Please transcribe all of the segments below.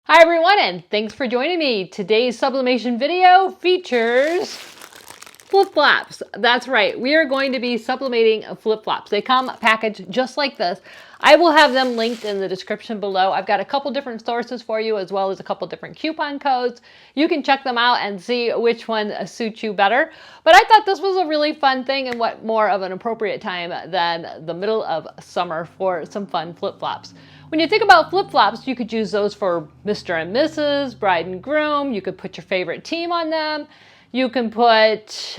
Hi everyone, and thanks for joining me. Today's sublimation video features flip-flops. That's right, we are going to be sublimating flip-flops. They come packaged just like this. I will have them linked in the description below. I've got a couple different sources for you, as well as a couple different coupon codes. You can check them out and see which one suits you better. But I thought this was a really fun thing, and what more of an appropriate time than the middle of summer for some fun flip-flops. When you think about flip-flops, you could use those for Mr. and Mrs., bride and groom. You could put your favorite team on them. You can put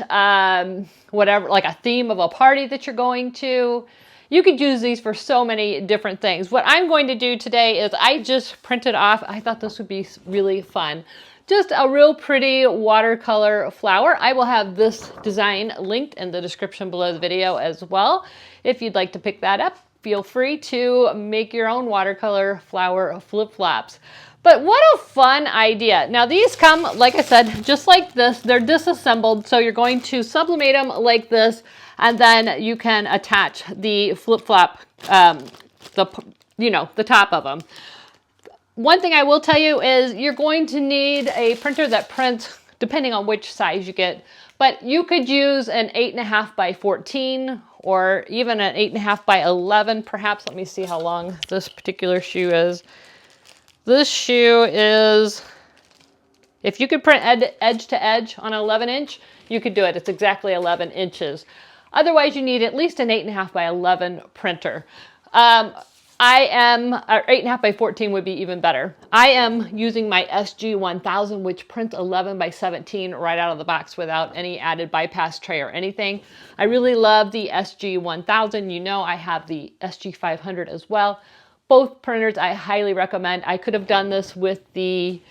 whatever, like a theme of a party that you're going to. You could use these for so many different things. What I'm going to do today is I just printed off, I thought this would be really fun, just a real pretty watercolor flower. I will have this design linked in the description below the video as well. If you'd like to pick that up, feel free to make your own watercolor flower flip-flops. But what a fun idea. Now these come, like I said, just like this. They're disassembled, so you're going to sublimate them like this, and then you can attach the flip-flop, the top of them. One thing I will tell you is you're going to need a printer that prints, depending on which size you get, but you could use an 8.5 by 14 or even an 8.5 by 11 perhaps. Let me see how long this particular shoe is. This shoe is, if you could print edge to edge on an 11-inch, you could do it. It's exactly 11 inches. Otherwise, you need at least an 8.5 by 11 printer. 8.5 by 14 would be even better. I am using my SG-1000, which prints 11 by 17 right out of the box without any added bypass tray or anything. I really love the SG-1000. You know, I have the SG-500 as well. Both printers I highly recommend. I could have done this with the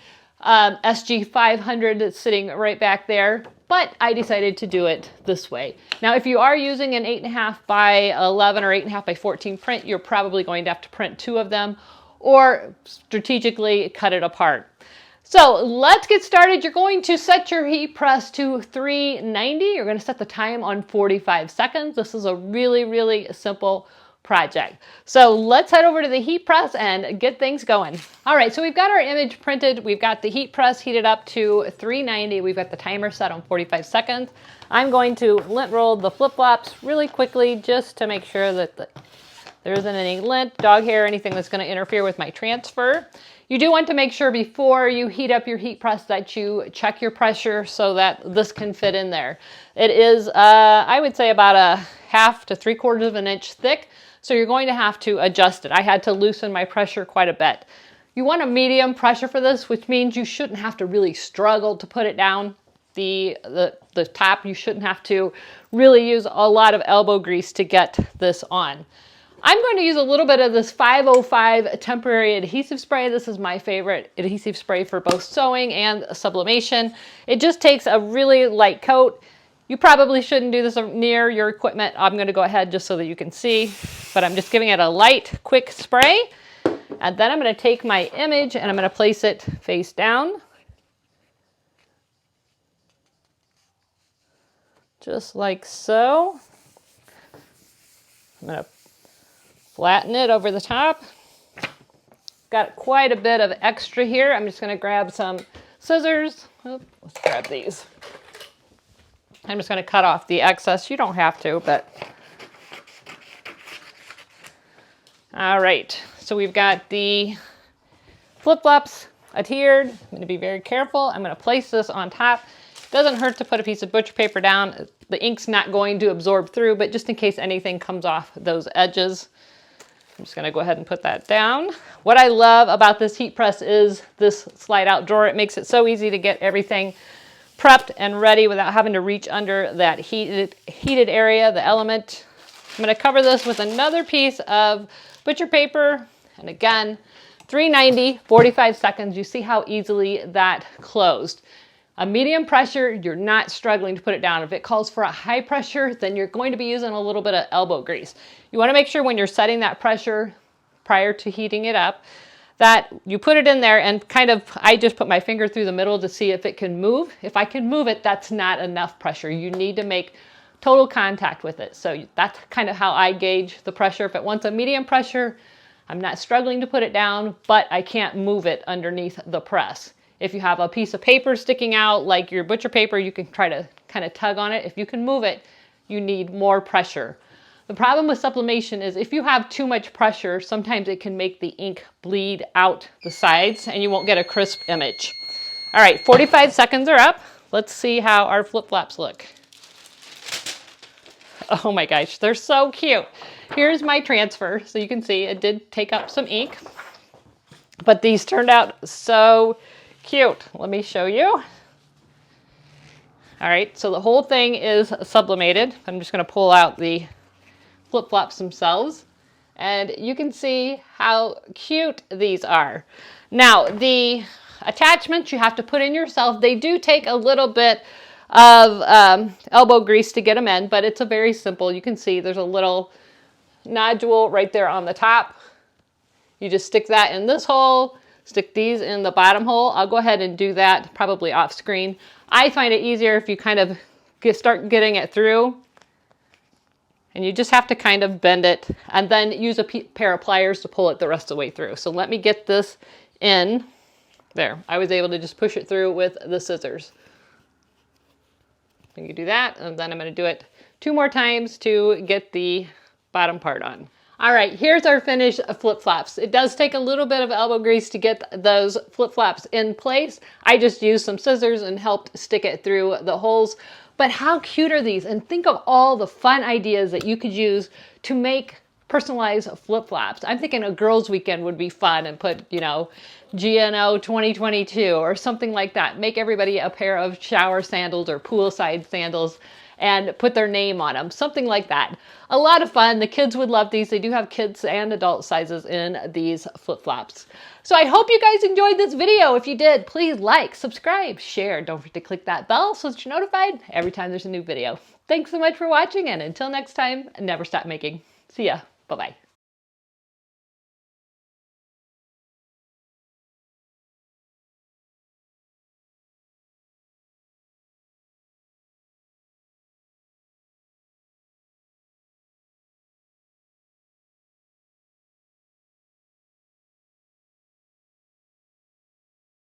SG-500 that's sitting right back there, but I decided to do it this way. Now, if you are using an 8.5 by 11 or 8.5 by 14 print, you're probably going to have to print two of them or strategically cut it apart. So let's get started. You're going to set your heat press to 390. You're going to set the time on 45 seconds. This is a really, really simple project. So let's head over to the heat press and get things going. All right, so we've got our image printed. We've got the heat press heated up to 390. We've got the timer set on 45 seconds. I'm going to lint roll the flip-flops really quickly just to make sure that there isn't any lint, dog hair, anything that's going to interfere with my transfer. You do want to make sure before you heat up your heat press that you check your pressure so that this can fit in there. It is, I would say, about a 1/2 to 3/4 of an inch thick. So you're going to have to adjust it. I had to loosen my pressure quite a bit. You want a medium pressure for this, which means you shouldn't have to really struggle to put it down. The top, you shouldn't have to really use a lot of elbow grease to get this on. I'm going to use a little bit of this 505 temporary adhesive spray. This is my favorite adhesive spray for both sewing and sublimation. It just takes a really light coat. You probably shouldn't do this near your equipment. I'm going to go ahead just so that you can see, but I'm just giving it a light, quick spray. And then I'm going to take my image and I'm going to place it face down. Just like so. I'm going to flatten it over the top. Got quite a bit of extra here. I'm just going to grab some scissors. Let's grab these. I'm just going to cut off the excess. You don't have to, but. All right, so we've got the flip-flops adhered. I'm going to be very careful. I'm going to place this on top. It doesn't hurt to put a piece of butcher paper down. The ink's not going to absorb through, but just in case anything comes off those edges, I'm just going to go ahead and put that down. What I love about this heat press is this slide-out drawer. It makes it so easy to get everything prepped and ready without having to reach under that heated area, the element. I'm going to cover this with another piece of butcher paper. And again, 390, 45 seconds. You see how easily that closed. A medium pressure, you're not struggling to put it down. If it calls for a high pressure, then you're going to be using a little bit of elbow grease. You want to make sure when you're setting that pressure prior to heating it up, that you put it in there and kind of, I just put my finger through the middle to see if it can move. If I can move it, that's not enough pressure. You need to make total contact with it. So that's kind of how I gauge the pressure. If it wants a medium pressure, I'm not struggling to put it down, but I can't move it underneath the press. If you have a piece of paper sticking out, like your butcher paper, you can try to kind of tug on it. If you can move it, you need more pressure. The problem with sublimation is if you have too much pressure, sometimes it can make the ink bleed out the sides and you won't get a crisp image. All right, 45 seconds are up. Let's see how our flip-flops look. Oh my gosh, they're so cute. Here's my transfer. So you can see it did take up some ink, but these turned out so cute. Let me show you. All right, so the whole thing is sublimated. I'm just gonna pull out the flip-flops themselves, and you can see how cute these are. Now, the attachments you have to put in yourself. They do take a little bit of elbow grease to get them in, but it's a very simple. You can see there's a little nodule right there on the top. You just stick that in this hole, stick these in the bottom hole. I'll go ahead and do that probably off screen. I find it easier if you kind of start getting it through. And you just have to kind of bend it and then use a pair of pliers to pull it the rest of the way through. So let me get this in. There, I was able to just push it through with the scissors. You can do that, and then I'm gonna do it 2 more times to get the bottom part on. All right, here's our finished flip-flops. It does take a little bit of elbow grease to get those flip-flops in place. I just used some scissors and helped stick it through the holes. But how cute are these? And think of all the fun ideas that you could use to make personalized flip-flops. I'm thinking a girls' weekend would be fun and put, you know, GNO 2022 or something like that. Make everybody a pair of shower sandals or poolside sandals and put their name on them, something like that. A lot of fun. The kids would love these. They do have kids and adult sizes in these flip-flops. So I hope you guys enjoyed this video. If you did, please like, subscribe, share. Don't forget to click that bell so that you're notified every time there's a new video. Thanks so much for watching, and until next time, never stop making. See ya. Bye-bye.